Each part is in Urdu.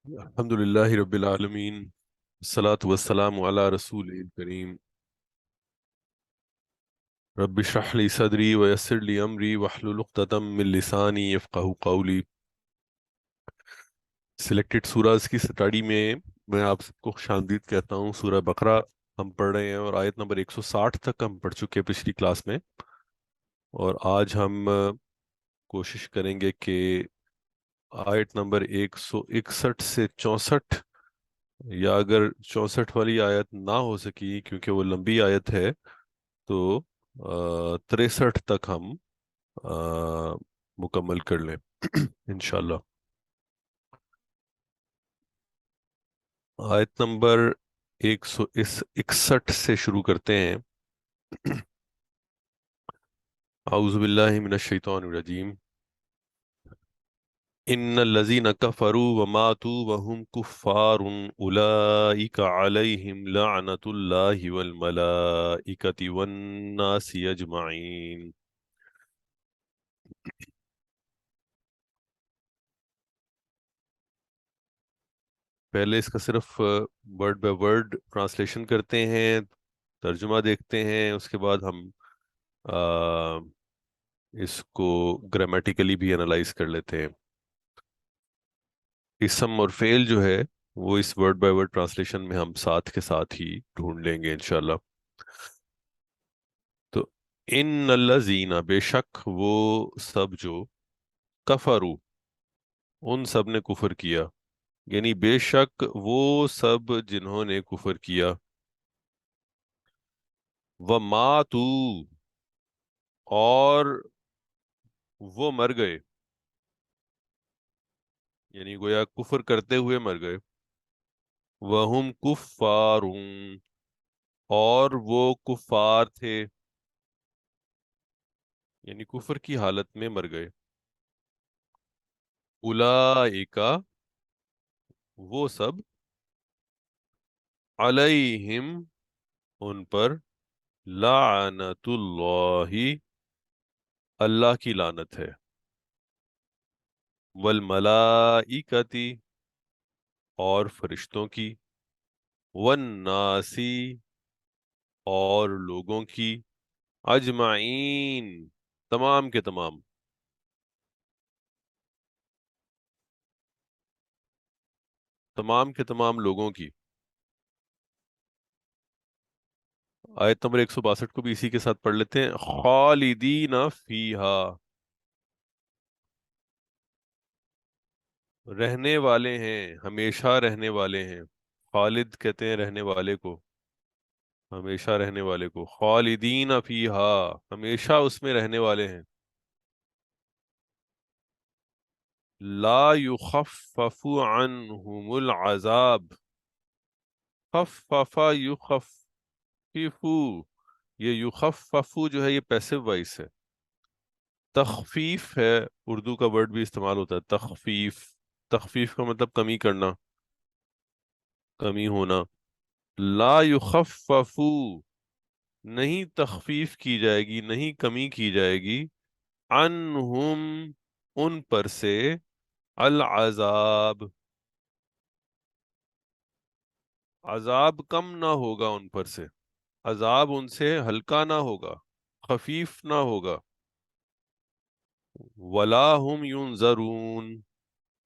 الحمد لله رب العالمين. الصلاة والسلام على رسوله الكريم. رب اشرح لي صدري ويسر لي أمري واحلل عقدة من لساني يفقهوا قولي. سلیکٹڈ سوراز کی سٹڈی میں آپ سب کو خوشامدید کہتا ہوں. سورہ بقرہ ہم پڑھ رہے ہیں اور آیت نمبر 160 تک ہم پڑھ چکے پچھلی کلاس میں. اور آج ہم کوشش کریں گے کہ آیت نمبر 161 سے 64، یا اگر 64 والی آیت نہ ہو سکی کیونکہ وہ لمبی آیت ہے تو 63 تک ہم مکمل کر لیں انشاءاللہ. آیت نمبر 161 سے شروع کرتے ہیں. اعوذ باللہ من الشیطان الرجیم. ان الذين كفروا وماتوا وهم كفار اولئك عليهم لعنة الله والملائكة والناس اجمعین. پہلے اس کا صرف ورڈ بائی ورڈ ٹرانسلیشن کرتے ہیں، ترجمہ دیکھتے ہیں، اس کے بعد ہم آ، اس کو گرامیٹیکلی بھی انالائز کر لیتے ہیں. اسم اور فعل جو ہے وہ اس ورڈ بائی ورڈ ٹرانسلیشن میں ہم ساتھ کے ساتھ ہی ڈھونڈ لیں گے انشاءاللہ. تو ان الذین، بے شک وہ سب جو، کفروا، ان سب نے کفر کیا، یعنی بے شک وہ سب جنہوں نے کفر کیا. وَمَاتُوا، اور وہ مر گئے، یعنی گویا کفر کرتے ہوئے مر گئے. وَهُمْ كُفَّارٌ، اور وہ کفار تھے، یعنی کفر کی حالت میں مر گئے. اولئک، وہ سب، علیہم، ان پر، لعنت اللہ، اللہ کی لعنت ہے. والملائکۃ، اور فرشتوں کی، والناسی، اور لوگوں کی، اجمعین، تمام کے تمام. تمام کے تمام لوگوں کی. آیت نمبر 162 کو بھی اسی کے ساتھ پڑھ لیتے ہیں. خالدین فیہا، رہنے والے ہیں، ہمیشہ رہنے والے ہیں. خالد کہتے ہیں رہنے والے کو، ہمیشہ رہنے والے کو. خالدین فیہا، ہمیشہ اس میں رہنے والے ہیں. لا یخفف عنہم العذاب، خفف یخفف، یہ یخفف جو ہے یہ پیسو وائس ہے. تخفیف ہے، اردو کا ورڈ بھی استعمال ہوتا ہے تخفیف. تخفیف کا مطلب کمی کرنا، کمی ہونا. لا یخفف، نہیں تخفیف کی جائے گی، نہیں کمی کی جائے گی. عنہم، ان پر سے، العذاب، عذاب کم نہ ہوگا ان پر سے، عذاب ان سے ہلکا نہ ہوگا، خفیف نہ ہوگا. ولا هم ینظرون،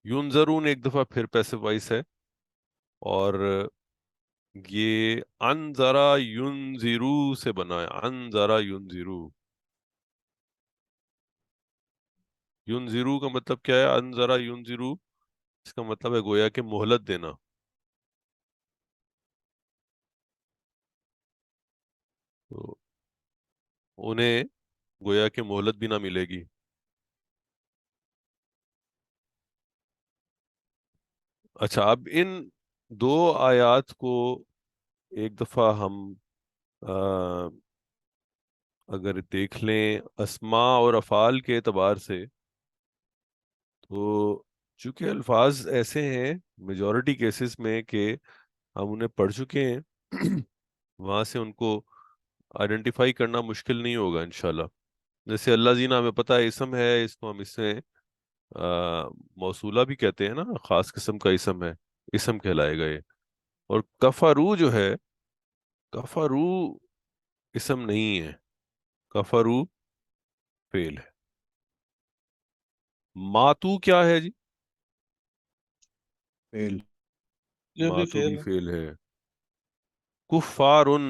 ینظرون ایک دفعہ پھر پیسو وائس ہے، اور یہ انذرا ینذرو سے بنا ہے. انذرا ینذرو، ینذرو کا مطلب کیا ہے؟ انذرا ینذرو، اس کا مطلب ہے گویا کہ مہلت دینا. تو انہیں گویا کہ مہلت بھی نہ ملے گی. اچھا، اب ان دو آیات کو ایک دفعہ ہم آ، اگر دیکھ لیں اسماء اور افعال کے اعتبار سے، تو چونکہ الفاظ ایسے ہیں میجورٹی کیسز میں کہ ہم انہیں پڑھ چکے ہیں، وہاں سے ان کو آئیڈینٹیفائی کرنا مشکل نہیں ہوگا انشاءاللہ. جیسے اللہ زینا ہمیں پتہ ہے اسم ہے، اس کو ہم اس میں موصولہ بھی کہتے ہیں نا، خاص قسم کا اسم ہے. اسم کہلائے گا یہ. اور کفرو جو ہے، کفرو اسم نہیں ہے، کفرو فعل ہے. ماتو کیا ہے جی؟ فعل. یہ بھی ماتو بھی فعل ہے. فعل ہے. کفارن،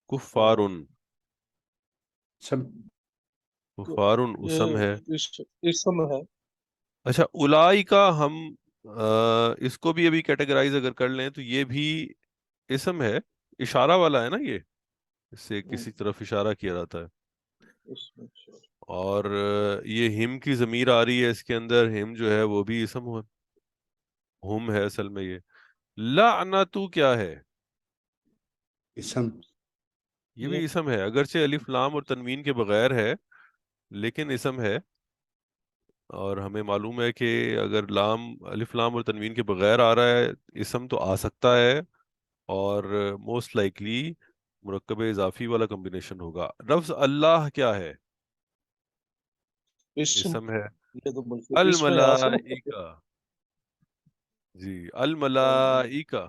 کفارن، سب. کفارن اسم ہے. یہ اسم ہے. اچھا الائی کا ہم اس کو بھی ابھی کیٹیگرائز اگر کر لیں تو یہ بھی اسم ہے، اشارہ والا ہے نا یہ، اس سے کسی طرف اشارہ کیا جاتا ہے. اور یہ ہم کی ضمیر آ رہی ہے اس کے اندر، ہم جو ہے وہ بھی اسم ہم ہے اصل میں. یہ لعنتو کیا ہے؟ اسم. یہ بھی اسم ہے، اگرچہ الف لام اور تنوین کے بغیر ہے لیکن اسم ہے. اور ہمیں معلوم ہے کہ اگر لام، الف لام اور تنوین کے بغیر آ رہا ہے اسم تو آ سکتا ہے، اور موسٹ لائکلی مرکب اضافی والا کمبینیشن ہوگا. لفظ اللہ کیا ہے؟ اسم. اسم ہے. یہ تو بلکہ اسم یہاں سے مطلب الملائکہ، جی الملائکہ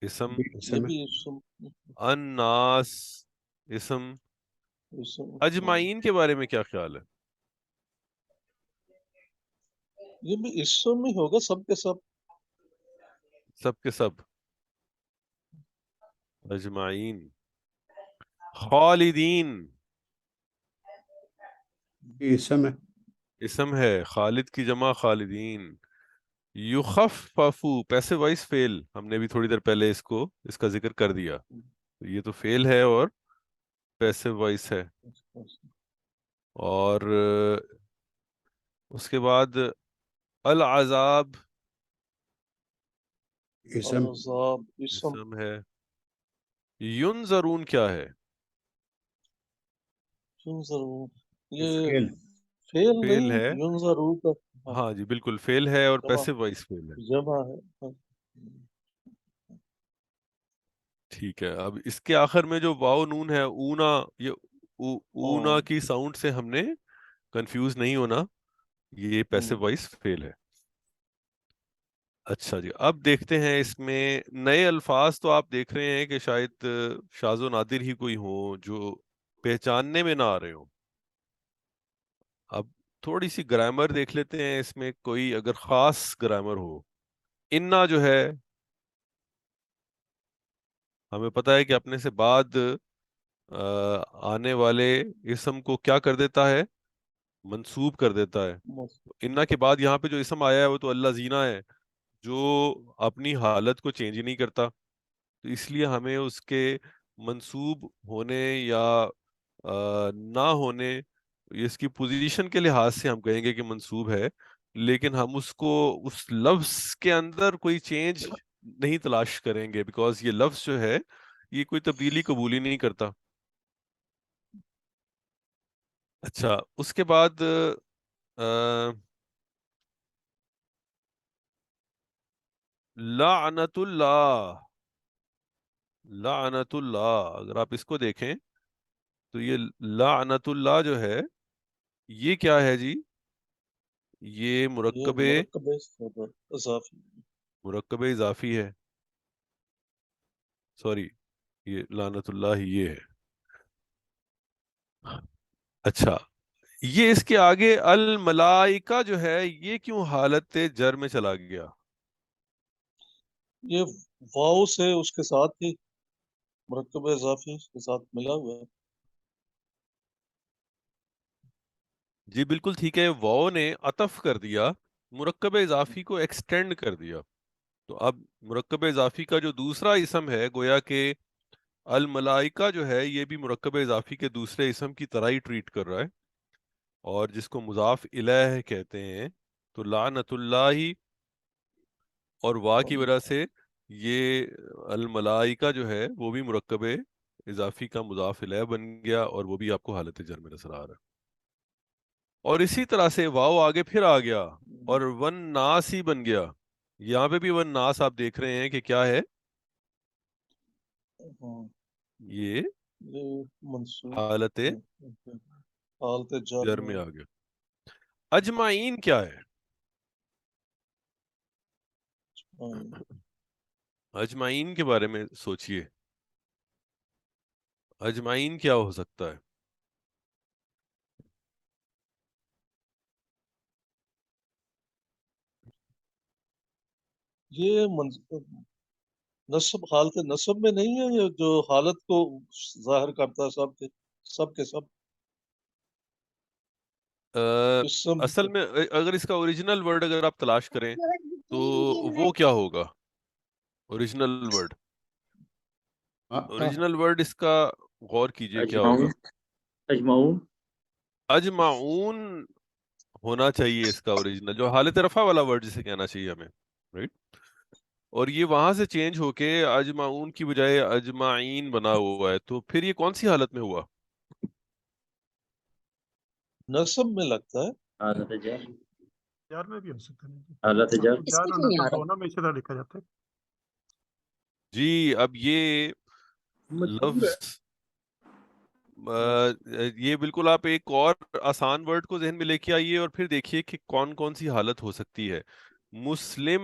اسم. بھی یہ اسم ہے. بھی اسم. الناس اسم. اجمعین کے بارے میں کیا خیال ہے؟ یہ بھی اسم ہی ہوگا، سب کے سب. سب کے سب، اجمعین. خالدین بھی اسم ہے. اسم ہے، خالد کی جمع خالدین. یخففو پیسو وائس فیل، ہم نے بھی تھوڑی دیر پہلے اس کا ذکر کر دیا. یہ تو فیل ہے اور پیسو وائس ہے. اور اس کے بعد العذاب اسم. عذاب اسم. اسم ہے. ینظرون کیا ہے؟ ینظرون یہ یہ فعل. فعل فیل نہیں، ہے. ینظرون کا. ہاں، ہاں جی بالکل فیل ہے اور جمع پیسو وائس فیل ہے. جمع ہے. ہاں. ٹھیک ہے. اب اس کے آخر میں جو واو نون ہے، اونا، یہ اونا کی ساؤنڈ سے ہم نے کنفیوز نہیں ہونا، یہ پیسو وائس فیل ہے. اچھا جی، اب دیکھتے ہیں اس میں نئے الفاظ. تو آپ دیکھ رہے ہیں کہ شاید شاذ و نادر ہی کوئی ہوں جو پہچاننے میں نہ آ رہے ہوں. اب تھوڑی سی گرامر دیکھ لیتے ہیں اس میں، کوئی اگر خاص گرامر ہو. انا جو ہے ہمیں پتہ ہے کہ اپنے سے بعد آنے والے اسم کو کیا کر دیتا ہے؟ منسوب کر دیتا ہے. انا کے بعد یہاں پہ جو اسم آیا ہے وہ تو اللہ زینہ ہے، جو اپنی حالت کو چینج نہیں کرتا. تو اس لیے ہمیں اس کے منسوب ہونے یا نہ ہونے، اس کی پوزیشن کے لحاظ سے ہم کہیں گے کہ منسوب ہے، لیکن ہم اس کو اس لفظ کے اندر کوئی چینج نہیں تلاش کریں گے، بیکاز یہ لفظ جو ہے یہ کوئی تبدیلی قبول ہی نہیں کرتا. اچھا اس کے بعد لعنت اللہ، لعنت اللہ اگر آپ اس کو دیکھیں تو یہ لعنت اللہ جو ہے یہ کیا ہے جی؟ یہ یہ مرکب اضافی. مرکب اضافی ہے. سوری، یہ لعنت اللہ یہ ہے. اچھا یہ اس کے آگے الملائکہ جو ہے یہ کیوں حالت جر میں چلا گیا؟ یہ واؤ سے اس کے ساتھ ہی مرکب اضافی اس کے ساتھ ملا ہوا ہے. جی بالکل ٹھیک ہے، واؤ نے عطف کر دیا، مرکب اضافی کو ایکسٹینڈ کر دیا. تو اب مرکب اضافی کا جو دوسرا اسم ہے، گویا کہ الملائکہ جو ہے یہ بھی مرکب اضافی کے دوسرے اسم کی طرح ہی ٹریٹ کر رہا ہے، اور جس کو مضاف الیہ کہتے ہیں. تو لعنت اللہ اور وا کی وجہ سے یہ الملائکہ جو ہے وہ بھی مرکب اضافی کا مضاف الیہ بن گیا، اور وہ بھی آپ کو حالت جر میں نظر آ رہا ہے. اور اسی طرح سے واو آگے پھر آ گیا اور ون ناس ہی بن گیا. یہاں پہ بھی ون ناس آپ دیکھ رہے ہیں کہ کیا ہے، یہ یہ منصوب حالت حالت جر جر میں. میں آ گیا. اجمعین کیا ہے؟ ہاں، اجمعین کے بارے میں سوچئے، اجمعین کیا ہو سکتا ہے؟ یہ نصب حالت نصب میں نہیں ہے، یہ جو حالت کو ظاہر کرتا ہے سب کے سب اسم اصل میں اگر اس کا اوریجنل ورڈ اگر آپ تلاش کریں تو وہ کیا ہوگا؟ اوریجنل ورڈ، اوریجنل ورڈ اس کا غور کیجئے کیا ہوگا؟ اجمعون اجمعون ہونا چاہیے اس کا اوریجنل، جو حالت رفع والا ورڈ جسے کہنا چاہیے ہمیں، رائٹ؟ اور یہ وہاں سے چینج ہو کے اجمعون کی بجائے اجمعین بنا ہوا ہے، تو پھر یہ کون سی حالت میں ہوا؟ نصب میں لگتا ہے۔ حالت جر یار میں بھی ہو سکتا ہے حالت جر یار اور دونوں میں سے لکھا جاتا ہے۔ جی اب یہ مجبور ہے۔ لفظ یہ بالکل آپ ایک اور آسان ورڈ کو ذہن میں لے کے آئیے اور پھر دیکھیے کہ کون کون سی حالت ہو سکتی ہے۔ مسلم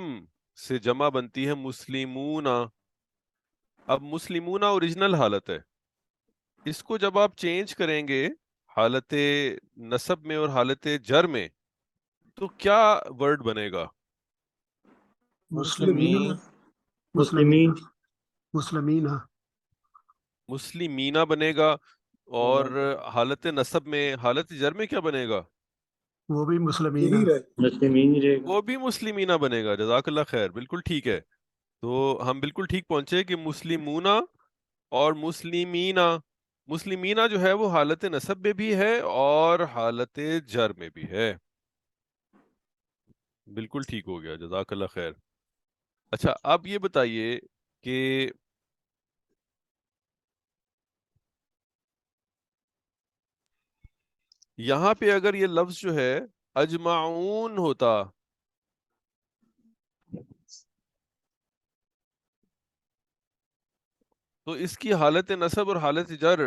سے جمع بنتی ہے مسلمون، اب مسلمون اوریجنل حالت ہے، اس کو جب آپ چینج کریں گے حالت نصب میں اور حالت جر میں تو کیا ورڈ بنے گا؟ مسلمین مسلمین مسلمین ہاں مسلمینہ بنے گا، اور حالت نصب میں حالت جر میں کیا بنے گا؟ وہ بھی مسلمین یہی ہاں رہے مسلمین ہی رہے گا۔ وہ بھی مسلمینہ بنے گا، جزاک اللہ خیر، بالکل ٹھیک ہے۔ تو ہم بالکل ٹھیک پہنچے کہ مسلمونہ اور مسلمینہ، مسلمینہ جو ہے وہ حالت نصب میں بھی ہے اور حالت جر میں بھی ہے، بالکل ٹھیک ہو گیا، جزاک اللہ خیر۔ اچھا اب یہ بتائیے کہ یہاں پہ اگر یہ لفظ جو ہے اجمعون ہوتا تو اس کی حالت نصب اور حالت جر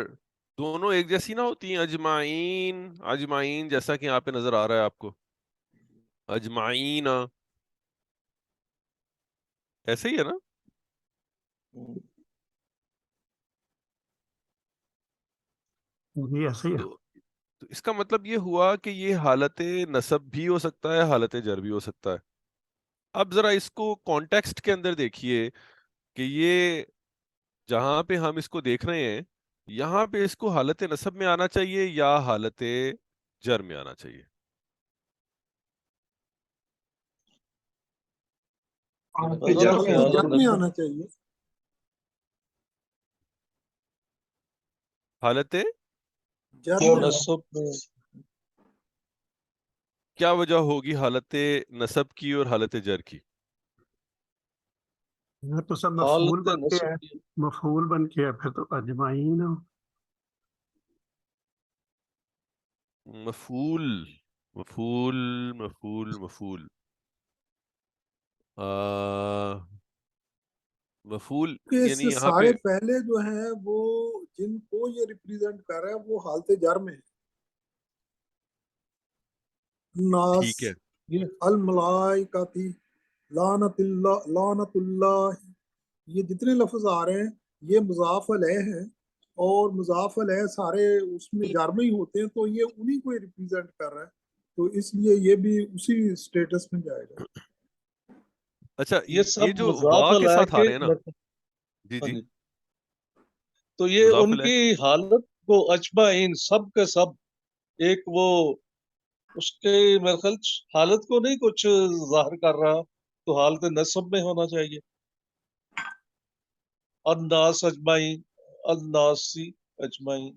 دونوں ایک جیسی نہ ہوتی ہیں؟ اجمعین، اجمعین جیسا کہ یہاں پہ نظر آ رہا ہے آپ کو، اجمعین ایسے ہی ہے نا؟ یہ ایسے ہی ہے۔ تو اس کا مطلب یہ ہوا کہ یہ حالت نصب بھی ہو سکتا ہے، حالت جر بھی ہو سکتا ہے۔ اب ذرا اس کو کانٹیکسٹ کے اندر دیکھیے کہ یہ جہاں پہ ہم اس کو دیکھ رہے ہیں یہاں پہ اس کو حالت نصب میں آنا چاہیے یا حالت جر میں آنا چاہیے؟ جر میں آنا چاہیے۔ حالت نصب میں کیا وجہ ہوگی حالت نصب کی اور حالت جر کی؟ یہ تو سب مفعول حالت بن کے ہے، نصب کی مفعول بن کے ہے، پھر تو اجمعین ہو۔ مفعول مفعول مفعول مفعول مفعول یعنی یہاں پہ سارے پہلے جو ہیں وہ جن کو یہ ریپریزنٹ کر رہا ہے وہ حالت جر میں ہے۔ الناس، ٹھیک ہے، الملائکتی، لعنت اللہ، یہ جتنے لفظ آ رہے ہیں یہ مضاف الیہ ہیں، اور مضاف الیہ سارے اس میں جر میں ہی ہوتے ہیں، تو یہ انہی کو ریپریزنٹ کر رہا ہے، تو اس لیے یہ بھی اسی سٹیٹس میں جائے گا۔ اچھا یہ سب جو مضاف وا کے علیہ ساتھ آ رہے ہیں نا، جی ہاں جی جی، تو یہ مضاف ان علیہ، کی حالت کو اجمعین سب کے سب ایک وہ اس کے میرے خیال حالت کو نہیں کچھ ظاہر کر رہا، تو حالت نصب میں ہونا چاہیے، الناس اجمعین، الناسی اجمعین۔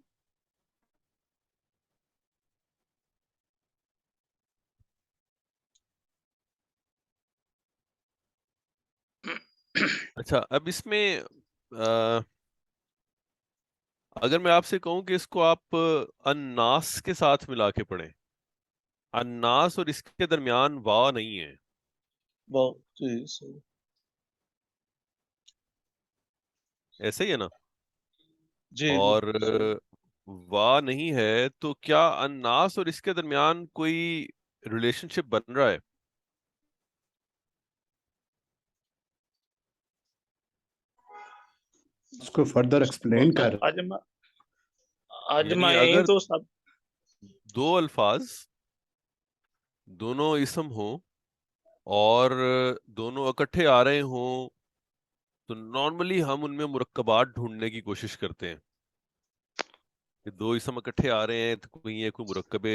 اچھا اب اس میں اگر میں آپ سے کہوں کہ اس کو آپ الناس کے ساتھ ملا کے پڑھیں، الناس اور اس کے درمیان وا نہیں ہے، جی صحیح، ایسے ہی ہے نا؟ جی اور صحیح۔ وا نہیں ہے تو کیا الناس اور اس کے درمیان کوئی ریلیشن شپ بن رہا ہے؟ اس کو فردر ایکسپلین کر اجما یعنی اجمعین اگر تو سب دو الفاظ دونوں اسم ہوں اور دونوں اکٹھے آ رہے ہوں تو نارملی ہم ان میں مرکبات ڈھونڈنے کی کوشش کرتے ہیں کہ دو اسم اکٹھے آ رہے ہیں تو کوئی مرکب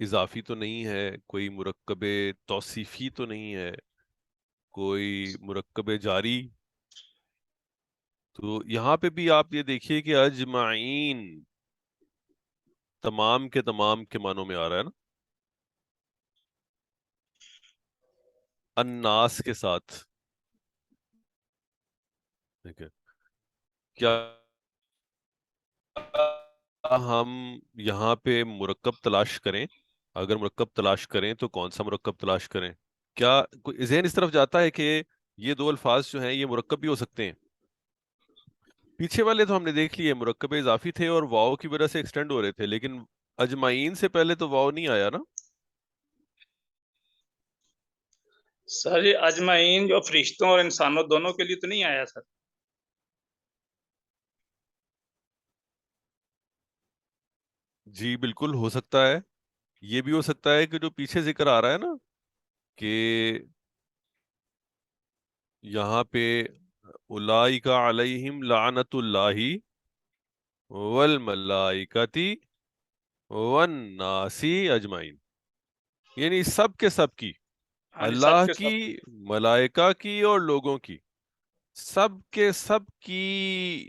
اضافی تو نہیں ہے، کوئی مرکب توصیفی تو نہیں ہے، کوئی مرکب جاری. تو یہاں پہ بھی آپ یہ دیکھیے کہ اجمعین تمام کے تمام کے معنوں میں آ رہا ہے نا، الناس کے ساتھ. ٹھیک ہے، کیا ہم یہاں پہ مرکب تلاش کریں؟ اگر مرکب تلاش کریں تو کون سا مرکب تلاش کریں؟ کیا کوئی ذہن اس طرف جاتا ہے کہ یہ دو الفاظ جو ہیں یہ مرکب بھی ہو سکتے ہیں؟ پیچھے والے تو ہم نے دیکھ لیے مرکب اضافی تھے اور واو کی وجہ سے ایکسٹینڈ ہو رہے تھے، لیکن اجمعین سے پہلے تو واو نہیں آیا نا. سر یہ اجمعین جو فرشتوں اور انسانوں دونوں کے لیے تو نہیں آیا سر؟ جی بالکل ہو سکتا ہے. یہ بھی ہو سکتا ہے کہ جو پیچھے ذکر آ رہا ہے نا کہ یہاں پہ اولئک علیہم لعنت اللہ والملائکۃ والناس اجمعین، یعنی سب کے سب کی، ہاں جی، سب اللہ کے کی، سب ملائکہ کی اور لوگوں کی، سب کے سب کی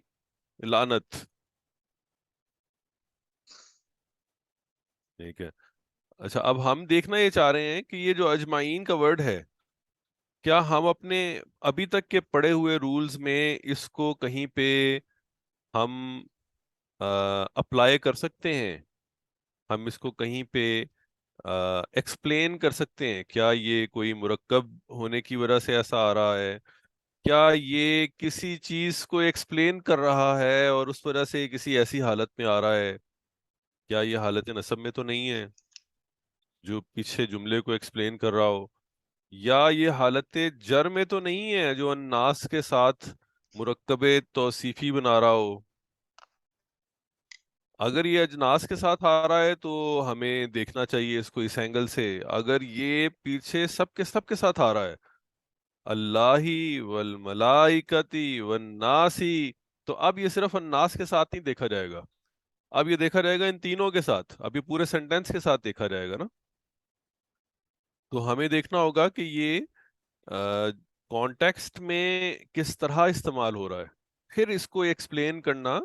لعنت. ٹھیک ہے. اچھا اب ہم دیکھنا یہ چاہ رہے ہیں کہ یہ جو اجمعین کا ورڈ ہے، کیا ہم اپنے ابھی تک کے پڑھے ہوئے رولز میں اس کو کہیں پہ ہم اپلائی کر سکتے ہیں؟ ہم اس کو کہیں پہ ایکسپلین کر سکتے ہیں؟ کیا یہ کوئی مرکب ہونے کی وجہ سے ایسا آ رہا ہے؟ کیا یہ کسی چیز کو ایکسپلین کر رہا ہے اور اس وجہ سے کسی ایسی حالت میں آ رہا ہے؟ کیا یہ حالت نصب میں تو نہیں ہے جو پیچھے جملے کو ایکسپلین کر رہا ہو؟ یا یہ حالت جر میں تو نہیں ہے جو الناس کے ساتھ مرکب توصیفی بنا رہا ہو؟ اگر یہ اجناس کے ساتھ آ رہا ہے تو ہمیں دیکھنا چاہیے اس کو اس اینگل سے. اگر یہ پیچھے سب کے ساتھ آ رہا ہے، اللہ والملائکتی والناسی، تو اب یہ صرف الناس کے ساتھ نہیں دیکھا جائے گا، اب یہ دیکھا جائے گا ان تینوں کے ساتھ، اب یہ پورے سینٹینس کے ساتھ دیکھا جائے گا نا. تو ہمیں دیکھنا ہوگا کہ یہ کانٹیکسٹ میں کس طرح استعمال ہو رہا ہے، پھر اس کو ایکسپلین کرنا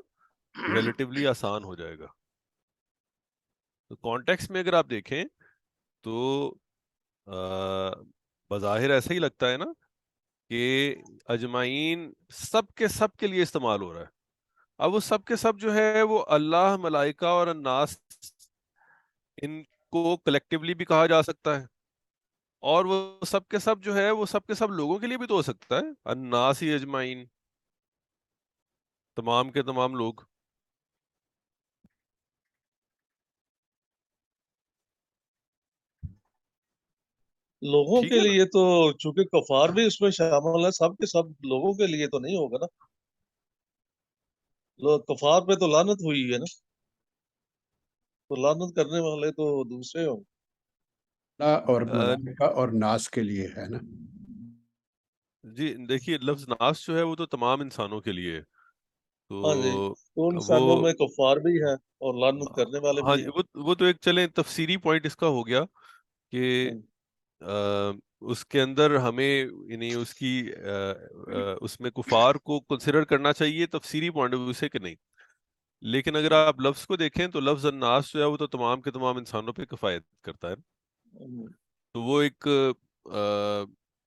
ریلیٹیولی آسان ہو جائے گا. تو کانٹیکسٹ میں اگر آپ دیکھیں تو بظاہر ایسا ہی لگتا ہے نا کہ اجمعین سب کے لیے استعمال ہو رہا ہے. اب وہ سب کے سب جو ہے وہ اللہ، ملائکہ اور الناس، ان کو کلیکٹیولی بھی کہا جا سکتا ہے، اور وہ سب کے سب جو ہے وہ سب کے سب لوگوں کے لیے بھی تو ہو سکتا ہے، الناس ہی اجمعین، تمام کے تمام لوگ. لوگوں ٹھیک کے ہے نا. لیے تو چونکہ کفار بھی اس میں شامل ہے، سب کے سب لوگوں کے لیے تو نہیں ہوگا نا. کفار پہ تو لعنت ہوئی ہے نا، تو لعنت کرنے والے تو دوسرے ہوں. اور ملائکہ اور ناس کے لیے ہے نا. جی دیکھیے لفظ ناس جو ہے وہ تو تمام انسانوں کے لیے ہے. ہاں جی، تو تو انسانوں وہ میں کفار بھی ہیں اور لعنت کرنے والے ہاں بھی جی، ہیں. وہ تو ایک چلیں تفسیری پوائنٹ اس کا ہو گیا کہ اس کے اندر ہمیں یعنی اس کی اس میں کفار کو کنسیڈر کرنا چاہیے تفسیری پوائنٹ آف ویو سے کہ نہیں. لیکن اگر آپ لفظ کو دیکھیں تو لفظ الناس جو ہے وہ تو تمام کے تمام انسانوں پہ کفایت کرتا ہے. تو وہ ایک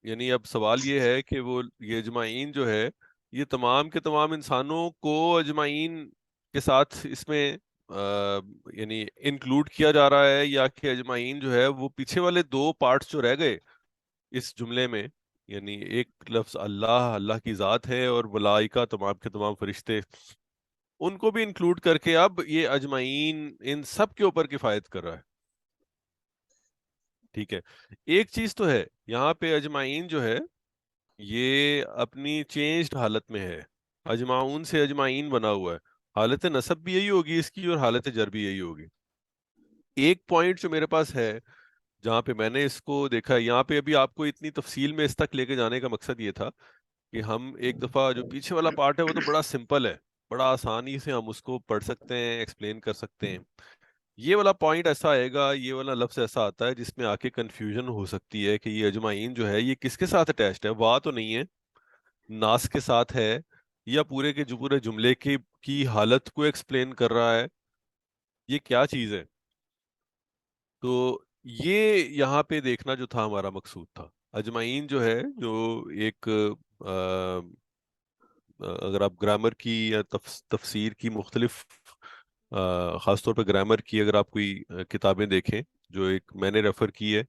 یعنی اب سوال یہ ہے کہ وہ یہ اجمعین جو ہے یہ تمام کے تمام انسانوں کو اجمعین کے ساتھ اس میں یعنی انکلوڈ کیا جا رہا ہے، یا کہ اجمعین جو ہے وہ پیچھے والے دو پارٹس جو رہ گئے اس جملے میں، یعنی ایک لفظ اللہ کی ذات ہے اور ملائکہ تمام کے تمام فرشتے، ان کو بھی انکلوڈ کر کے اب یہ اجمعین ان سب کے اوپر کفایت کر رہا ہے. ٹھیک ہے. ایک چیز تو ہے یہاں پہ اجمعین جو ہے یہ اپنی چینجڈ حالت میں ہے. اجمعون سے اجمعین بنا ہوا ہے، حالت نصب بھی یہی ہوگی اس کی اور حالت جر بھی یہی ہوگی. ایک پوائنٹ جو میرے پاس ہے جہاں پہ میں نے اس کو دیکھا ہے، یہاں پہ ابھی آپ کو اتنی تفصیل میں اس تک لے کے جانے کا مقصد یہ تھا کہ ہم ایک دفعہ جو پیچھے والا پارٹ ہے وہ تو بڑا سمپل ہے، بڑا آسانی سے ہم اس کو پڑھ سکتے ہیں، ایکسپلین کر سکتے ہیں. یہ والا پوائنٹ ایسا آئے گا، یہ والا لفظ ایسا آتا ہے جس میں آ کے کنفیوژن ہو سکتی ہے کہ یہ اجمعین جو ہے یہ کس کے ساتھ اٹیچڈ ہے، وا تو نہیں ہے، ناس کے ساتھ ہے، یا پورے کے جو پورے جملے کی حالت کو ایکسپلین کر رہا ہے، یہ کیا چیز ہے. تو یہ یہاں پہ دیکھنا جو تھا ہمارا مقصود تھا. اجمعین جو ہے جو ایک اگر آپ گرامر کی یا تفسیر کی مختلف خاص طور پہ گرامر کی اگر آپ کوئی کتابیں دیکھیں جو ایک میں نے ریفر کی ہے،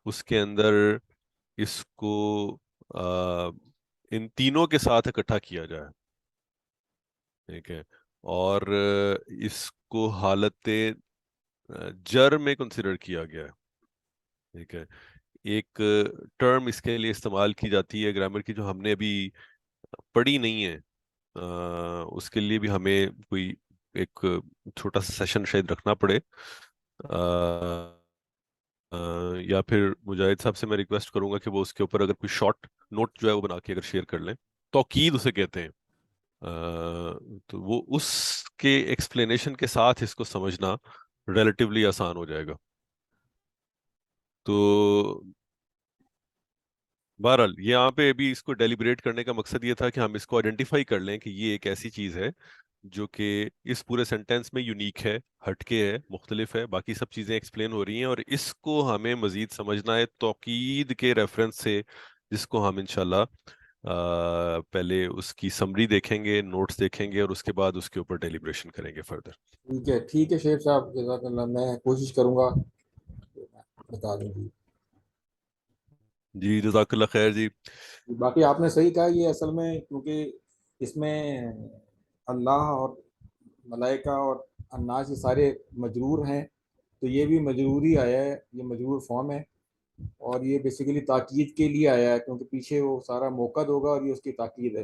اس کے اندر اس کو ان تینوں کے ساتھ اکٹھا کیا جائے، ٹھیک ہے، اور اس کو حالت جر میں کنسیڈر کیا گیا ہے، ٹھیک ہے. ایک ٹرم اس کے لیے استعمال کی جاتی ہے گرامر کی جو ہم نے ابھی پڑھی نہیں ہے، اس کے لیے بھی ہمیں کوئی ایک چھوٹا سا سیشن شاید رکھنا پڑے، یا پھر مجاہد صاحب سے میں ریکویسٹ کروں گا کہ وہ اس کے اوپر اگر کوئی شارٹ نوٹ جو ہے وہ بنا کے اگر شیئر کر لیں. توکید اسے کہتے ہیں، تو وہ اس کے ایکسپلینیشن کے ساتھ اس کو سمجھنا ریلیٹیولی آسان ہو جائے گا. تو بہرحال یہاں پہ ابھی اس کو ڈیلیبریٹ کرنے کا مقصد یہ تھا کہ ہم اس کو آئیڈینٹیفائی کر لیں کہ یہ ایک ایسی چیز ہے جو کہ اس پورے سینٹینس میں یونیک ہے، ہٹ کے ہے، مختلف ہے، باقی سب چیزیں ایکسپلین ہو رہی ہیں، اور اس کو ہمیں مزید سمجھنا ہے توکید کے ریفرنس سے، جس کو ہم انشاءاللہ پہلے اس کی سمری دیکھیں گے، نوٹس دیکھیں گے، اور اس کے بعد اس کے اوپر ڈیلیبریشن کریں گے فردر. ٹھیک ہے شیخ صاحب، جزاک اللہ. میں کوشش کروں گا بتا دوں گی. جی جزاک اللہ خیر. جی باقی آپ نے صحیح کہا، یہ اصل میں کیونکہ اس میں اللہ اور ملائکہ اور الناس یہ سارے مجرور ہیں، تو یہ بھی مجروری آیا ہے، یہ مجرور فارم ہے، اور یہ بیسیکلی تاکید کے لیے آیا ہے کیونکہ پیچھے وہ سارا موقد ہوگا اور یہ اس کی تاکید ہے.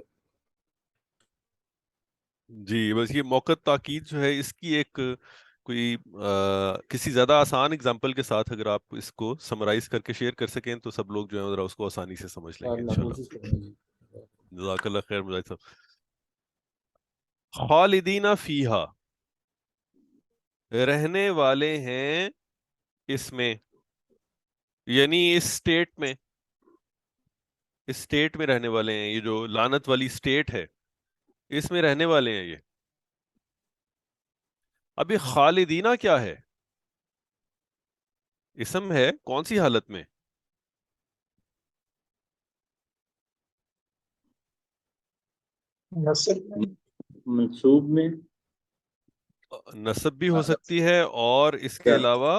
جی بس یہ موقع تاکید جو ہے اس کی ایک کوئی کسی زیادہ آسان اگزامپل کے ساتھ اگر آپ اس کو سمرائز کر کے شیئر کر سکیں تو سب لوگ جو ہیں ذرا اس کو آسانی سے سمجھ لیں گے اللہ انشاءاللہ. کوشش کروں گی. جزاک اللہ خیر مجاہد صاحب. خالدین فیہا، رہنے والے ہیں اس میں، یعنی اس اسٹیٹ میں، اس اسٹیٹ میں رہنے والے ہیں، یہ جو لعنت والی اسٹیٹ ہے اس میں رہنے والے ہیں یہ. ابھی خالدینہ کیا ہے؟ اسم ہے کون سی حالت میں؟ منصوب میں، نصب بھی ہو سکتی ہے، اور اس کے علاوہ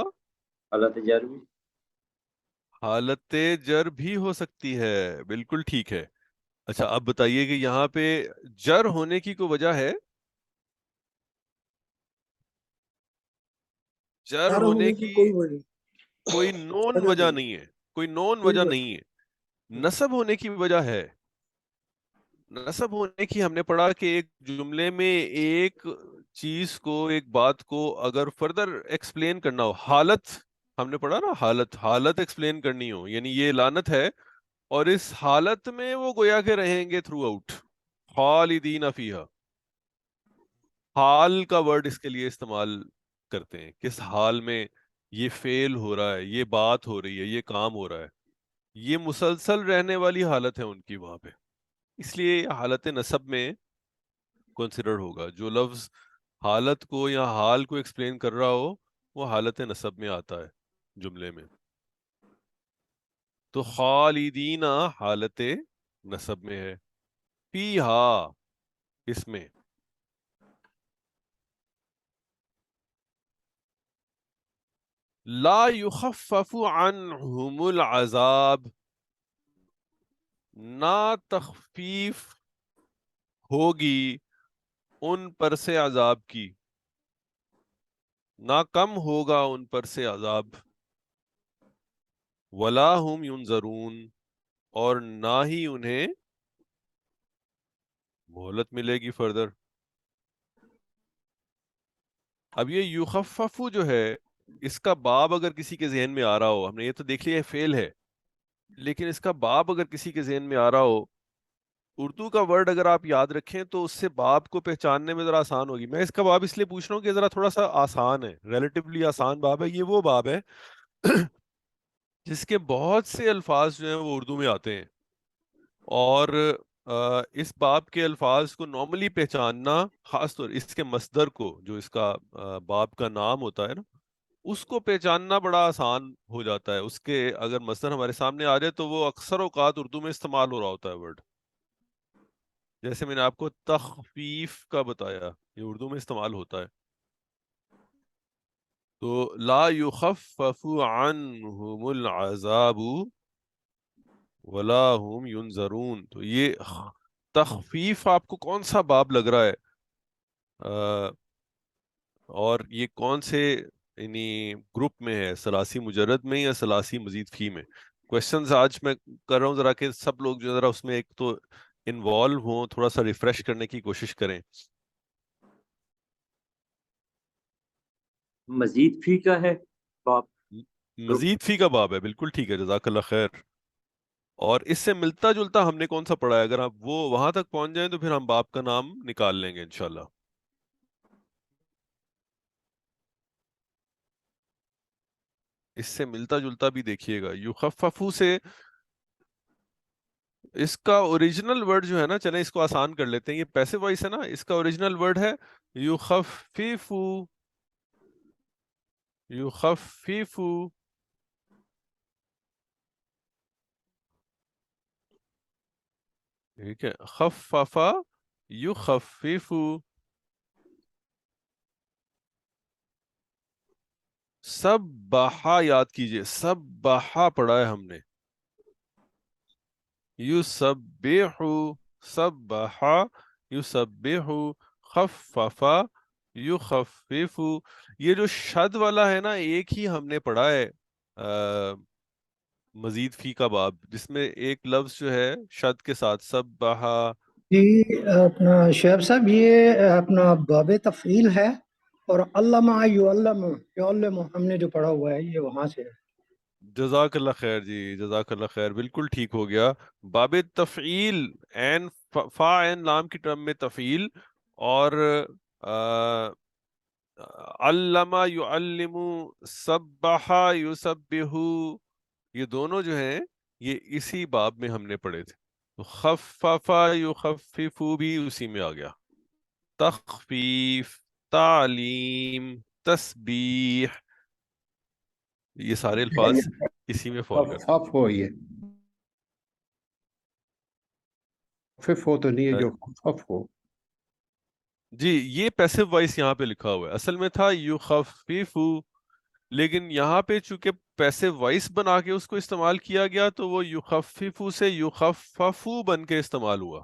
حالت جر بھی. حالت جر بھی ہو سکتی ہے، بالکل ٹھیک ہے. اچھا اب بتائیے کہ یہاں پہ جر ہونے کی کوئی وجہ ہے؟ جر جر ہونے ہونے کی کوئی وجہ کوئی نون وجہ وجہ نہیں، نہیں ہے، کوئی نون کوئی وجہ وجہ نہیں ہے. نصب ہونے کی وجہ ہے. نصب ہونے کی ہم نے پڑھا کہ ایک جملے میں ایک چیز کو، ایک بات کو اگر فردر ایکسپلین کرنا ہو، حالت ہم نے پڑھا نا، حالت ایکسپلین کرنی ہو، یعنی یہ لعنت ہے اور اس حالت میں وہ گویا کے رہیں گے تھرو آؤٹ، خالدین فیہا. حال کا ورڈ اس کے لیے استعمال کرتے ہیں، کس حال میں یہ فعل ہو رہا ہے، یہ بات ہو رہی ہے، یہ کام ہو رہا ہے، یہ مسلسل رہنے والی حالت ہے ان کی وہاں پہ، اس لیے حالت نصب میں کنسیڈر ہوگا. جو لفظ حالت کو یا حال کو ایکسپلین کر رہا ہو وہ حالت نصب میں آتا ہے جملے میں. تو خالدین حالت نصب میں ہے، فیہا اس میں. لا یخفف عنہم العذاب، نہ تخفیف ہوگی ان پر سے عذاب کی، نہ کم ہوگا ان پر سے عذاب. ولا ہم ینظرون، اور نہ ہی انہیں مہلت ملے گی فردر. اب یہ یخففو جو ہے اس کا باب اگر کسی کے ذہن میں آ رہا ہو, ہم نے یہ تو دیکھ لیا ہے فعل ہے, لیکن اس کا باب اگر کسی کے ذہن میں آ رہا ہو, اردو کا ورڈ اگر آپ یاد رکھیں تو اس سے باب کو پہچاننے میں ذرا آسان ہوگی. میں اس کا باب اس لیے پوچھ رہا ہوں کہ ذرا تھوڑا سا آسان ہے, ریلیٹیولی آسان باب ہے. یہ وہ باب ہے جس کے بہت سے الفاظ جو ہیں وہ اردو میں آتے ہیں, اور اس باب کے الفاظ کو نارملی پہچاننا, خاص طور اس کے مصدر کو, جو اس کا باب کا نام ہوتا ہے نا, اس کو پہچاننا بڑا آسان ہو جاتا ہے. اس کے اگر مصدر ہمارے سامنے آ جائے تو وہ اکثر اوقات اردو میں استعمال ہو رہا ہوتا ہے ورڈ. جیسے میں نے آپ کو تخفیف کا بتایا, یہ اردو میں استعمال ہوتا ہے. تو لا یخفف عنہم العذاب ولا هم ینظرون, تو یہ تخفیف آپ کو کون سا باب لگ رہا ہے, اور یہ کون سے یعنی گروپ میں ہے, ثلاثی مجرد میں یا ثلاثی مزید فی میں؟ کوشچنز آج میں کر رہا ہوں ذرا کہ سب لوگ جو ذرا اس میں ایک تو انوالو ہوں, تھوڑا سا ریفریش کرنے کی کوشش کریں. مزید فی کا ہے باب. مزید فی کا باب ہے, بالکل ٹھیک ہے, جزاک اللہ خیر. اور اس سے ملتا جلتا ہم نے کون سا پڑھا ہے؟ اگر آپ وہ وہاں تک پہنچ جائیں تو پھر ہم باب کا نام نکال لیں گے انشاءاللہ. اس سے ملتا جلتا بھی دیکھیے گا. یخففو سے اس کا اوریجنل ورڈ جو ہے نا, چلیں اس کو آسان کر لیتے ہیں, یہ پیسو وائس ہے نا, اس کا اوریجنل ورڈ ہے یخففو. یخففو ٹھیک ہے, خففا یخففو. سبحا یاد کیجئے, سبحا پڑھا ہے ہم نے. یسبحو, سبحا یسبحو, خففا یخففو. یہ جو شد والا ہے نا, ایک ہی ہم نے پڑھا ہے مزید فی کا باب, جس میں ایک لفظ جو ہے شد کے ساتھ, سبحا. جی اپنا شعیب صاحب, یہ اپنا باب تفعیل ہے, اور علامہ یعلم ہم نے جو پڑھا ہوا ہے یہ وہاں سے ہے. جزاک اللہ خیر جی, جزاک اللہ خیر, بالکل ٹھیک ہو گیا. باب تفعیل, عین فا عین لام کی ٹرم میں تفعیل, اور علامہ یعلم, سبحا یسبح, یہ دونوں جو ہیں یہ اسی باب میں ہم نے پڑھے تھے. تو خففا یخففو بھی اسی میں آ گیا. تخفیف, تعلیم, تسبیح, یہ سارے الفاظ اسی میں فال کرتے ہیں. خف ہو, یہ خف ہو تو نہیں ہے جو خف ہو. جی, یہ پیسو وائس یہاں پہ لکھا ہوا ہے, اصل میں تھا یخففو, لیکن یہاں پہ چونکہ پیسو وائس بنا کے اس کو استعمال کیا گیا تو وہ یخففو سے یخففو بن کے استعمال ہوا.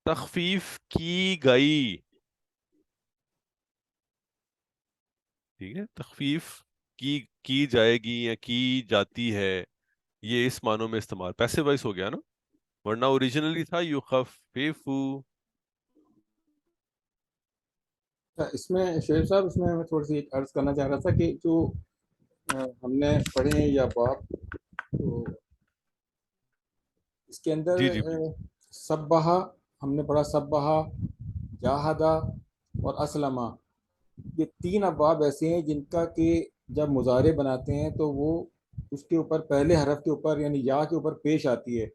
تخفیف کی گئی, ٹھیک ہے, تخفیف کی جائے گی یا کی جاتی ہے, یہ اس معنوں میں استعمال پیسو وائس ہو گیا نا, ورنہ اوریجنلی تھا یخففو. اس میں شعیب صاحب, اس میں تھوڑی سی عرض کرنا چاہ رہا تھا کہ جو ہم نے پڑھے ہیں یا باب, تو اس کے اندر جی جی سبحا ہم نے پڑھا, سبحا, جاہدہ اور اسلمہ, یہ تین ابواب ایسے ہیں جن کا کہ جب مضارع بناتے ہیں تو وہ اس کے اوپر پہلے حرف کے اوپر یعنی یا کے اوپر پیش آتی ہے.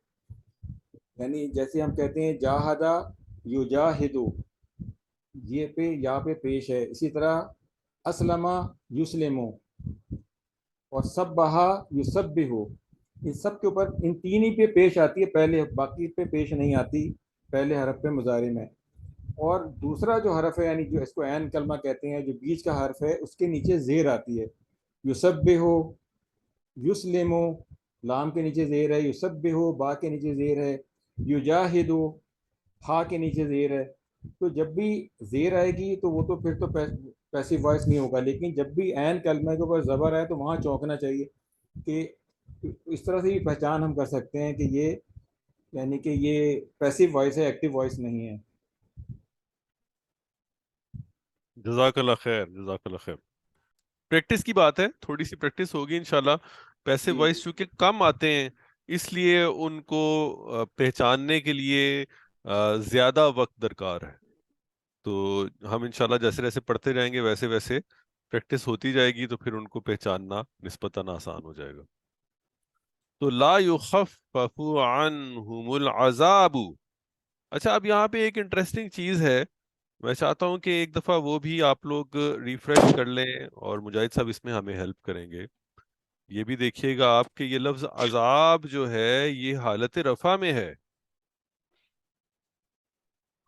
یعنی جیسے ہم کہتے ہیں جاہدہ یجاہدو, یہ پہ یا پہ پیش ہے. اسی طرح اسلمہ یسلمو اور سبحا یسبحو, ان سب کے اوپر ان تین ہی پہ پیش آتی ہے پہلے, باقی پہ پیش نہیں آتی پہلے حرف پہ مضارع میں. اور دوسرا جو حرف ہے یعنی جو اس کو عین کلمہ کہتے ہیں, جو بیچ کا حرف ہے, اس کے نیچے زیر آتی ہے. یسبحو, یسلمو, لام کے نیچے زیر ہے, یسبحو با کے نیچے زیر ہے, یجاہدو ہا کے نیچے زیر ہے. تو جب بھی زیر آئے گی تو وہ تو پھر تو پیسیو وائس نہیں ہوگا, لیکن جب بھی عین کلمہ کے اوپر زبر ہے تو وہاں چونکنا چاہیے کہ اس طرح سے بھی پہچان ہم کر سکتے ہیں کہ یہ یعنی کہ یہ پیسیو وائس ہے، ایکٹیو وائس نہیں ہے. جزاک اللہ خیر، جزاک اللہ خیر. پریکٹس کی بات ہے، تھوڑی سی پریکٹس ہوگی انشاءاللہ. پیسیو وائس چونکہ کم آتے ہیں اس لیے ان کو پہچاننے کے لیے زیادہ وقت درکار ہے. تو ہم انشاءاللہ جیسے جیسے پڑھتے جائیں گے ویسے ویسے پریکٹس ہوتی جائے گی تو پھر ان کو پہچاننا نسبتاً آسان ہو جائے گا. تو لا یخفف عنہم العذاب. اچھا، اب یہاں پہ ایک انٹرسٹنگ چیز ہے، میں چاہتا ہوں کہ ایک دفعہ وہ بھی آپ لوگ ریفریش کر لیں اور مجاہد صاحب اس میں ہمیں ہیلپ کریں گے. یہ بھی دیکھیے گا آپ کہ یہ لفظ عذاب جو ہے یہ حالت رفع میں ہے،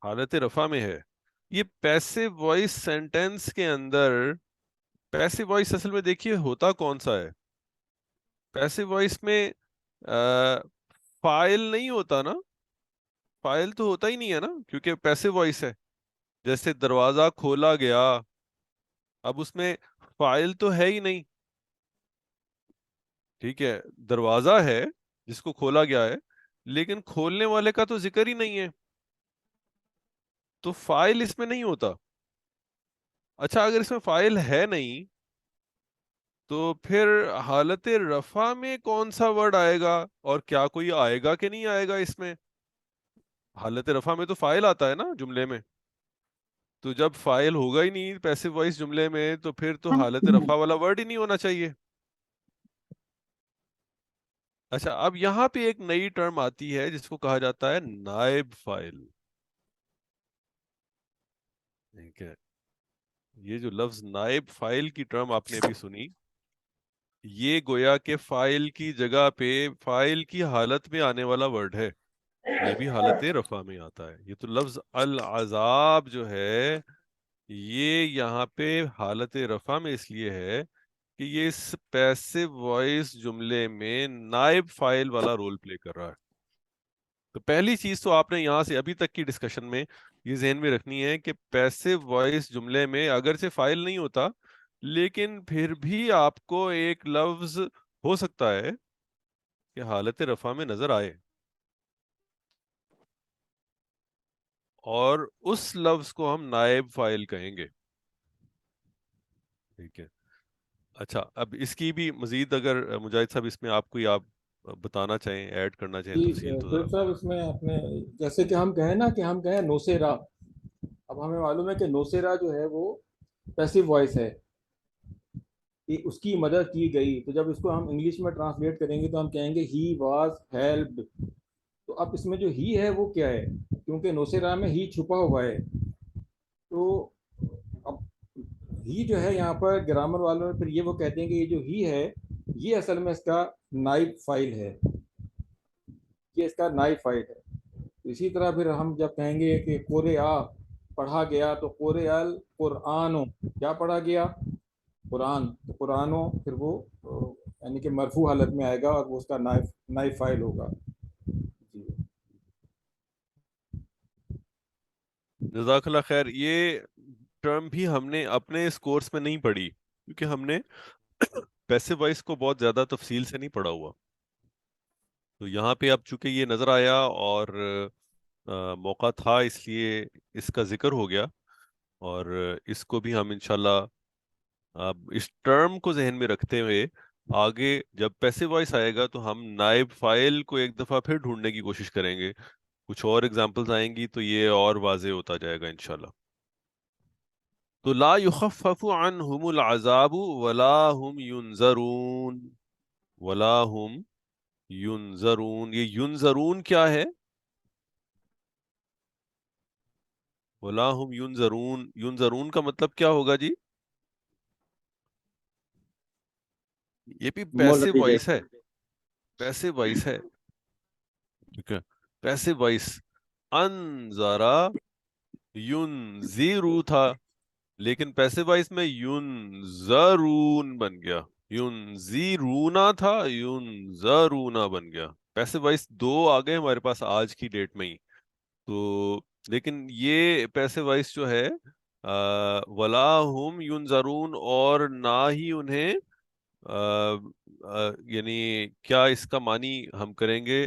حالت رفع میں ہے. یہ پیسو وائس سینٹینس کے اندر پیسو وائس اصل میں دیکھیے ہوتا کون سا ہے. پیسو وائس میں فائل نہیں ہوتا نا، فائل تو ہوتا ہی نہیں ہے نا کیونکہ پیسو وائس ہے. جیسے دروازہ کھولا گیا، اب اس میں فائل تو ہے ہی نہیں، ٹھیک ہے، دروازہ ہے جس کو کھولا گیا ہے لیکن کھولنے والے کا تو ذکر ہی نہیں ہے، تو فائل اس میں نہیں ہوتا. اچھا، اگر اس میں فائل ہے نہیں تو پھر حالت رفع میں کون سا ورڈ آئے گا اور کیا کوئی آئے گا کہ نہیں آئے گا اس میں؟ حالت رفع میں تو فائل آتا ہے نا جملے میں، تو جب فائل ہوگا ہی نہیں پیسو وائس جملے میں تو پھر تو حالت رفع والا ورڈ ہی نہیں ہونا چاہیے. اچھا، اب یہاں پہ ایک نئی ٹرم آتی ہے جس کو کہا جاتا ہے نائب فائل. ٹھیک ہے، یہ جو لفظ نائب فائل کی ٹرم آپ نے ابھی سنی، یہ گویا کہ فائل کی جگہ پہ فائل کی حالت میں آنے والا ورڈ ہے، یہ بھی حالت رفع میں آتا ہے. یہ تو لفظ العذاب جو ہے یہ یہاں پہ حالت رفع میں اس لیے ہے کہ یہ اس پیسو وائس جملے میں نائب فائل والا رول پلے کر رہا ہے. تو پہلی چیز تو آپ نے یہاں سے ابھی تک کی ڈسکشن میں یہ ذہن میں رکھنی ہے کہ پیسو وائس جملے میں اگرچہ فائل نہیں ہوتا لیکن پھر بھی آپ کو ایک لفظ ہو سکتا ہے کہ حالت رفع میں نظر آئے اور اس لفظ کو ہم نائب فائل کہیں گے. ٹھیک ہے. اچھا، اب اس کی بھی مزید اگر مجاہد صاحب اس میں آپ کوئی آپ بتانا چاہیں، ایڈ کرنا چاہیں جی تفصیل تو ذرا. طیب صاحب، اس میں آپ نے جیسے کہ ہم کہیں نا کہ ہم کہیں نوسیرا، اب ہمیں معلوم ہے کہ نوسیرا جو ہے وہ پیسیو وائس ہے کہ اس کی مدد کی گئی، تو جب اس کو ہم انگلش میں ٹرانسلیٹ کریں گے تو ہم کہیں گے ہی واز ہیلپڈ. تو اب اس میں جو ہی ہے وہ کیا ہے، کیونکہ نوسیرا میں ہی چھپا ہوا ہے. تو اب ہی جو ہے یہاں پر گرامر والوں نے پھر یہ وہ کہتے ہیں کہ یہ جو ہی ہے یہ اصل میں اس کا نائب فائل ہے، یہ اس کا نائب فائل ہے. اسی طرح پھر ہم جب کہیں گے کہ قرآ پڑھا گیا تو قرآ القرآن، کیا پڑھا گیا؟ قرآن. تو قرآن پھر وہ یعنی کہ مرفوع حالت میں آئے گا اور وہ اس کا نائب فائل ہوگا. جی جزاک اللہ خیر. یہ ٹرم بھی ہم نے اپنے اس کورس میں نہیں پڑھی کیونکہ ہم نے پیسو وائس کو بہت زیادہ تفصیل سے نہیں پڑھا ہوا. تو یہاں پہ اب چونکہ یہ نظر آیا اور موقع تھا اس لیے اس کا ذکر ہو گیا، اور اس کو بھی ہم انشاءاللہ اب اس ٹرم کو ذہن میں رکھتے ہوئے آگے جب پیسو وائس آئے گا تو ہم نائب فائل کو ایک دفعہ پھر ڈھونڈنے کی کوشش کریں گے. کچھ اور ایگزامپلز آئیں گی تو یہ اور واضح ہوتا جائے گا انشاءاللہ. تو لا یخفف عنہم العذاب ولا هم ینظرون، ولا هم ینظرون. یہ ینظرون کیا ہے؟ ولا هم ینظرون، ینظرون کا مطلب کیا ہوگا جی؟ یہ بھی پیسو وائس ہے، پیسو وائس ہے. ٹھیک ہے، پیسو وائس. انذرا ینذرو تھا لیکن پیسو وائس میں ینذرون بن گیا. ینذرونا تھا ینذرونا بن گیا. پیسو وائس دو آ گئے ہمارے پاس آج کی ڈیٹ میں ہی. تو لیکن یہ پیسو وائس جو ہے ولا ہم ینظرون، اور نہ ہی انہیں یعنی کیا اس کا معنی ہم کریں گے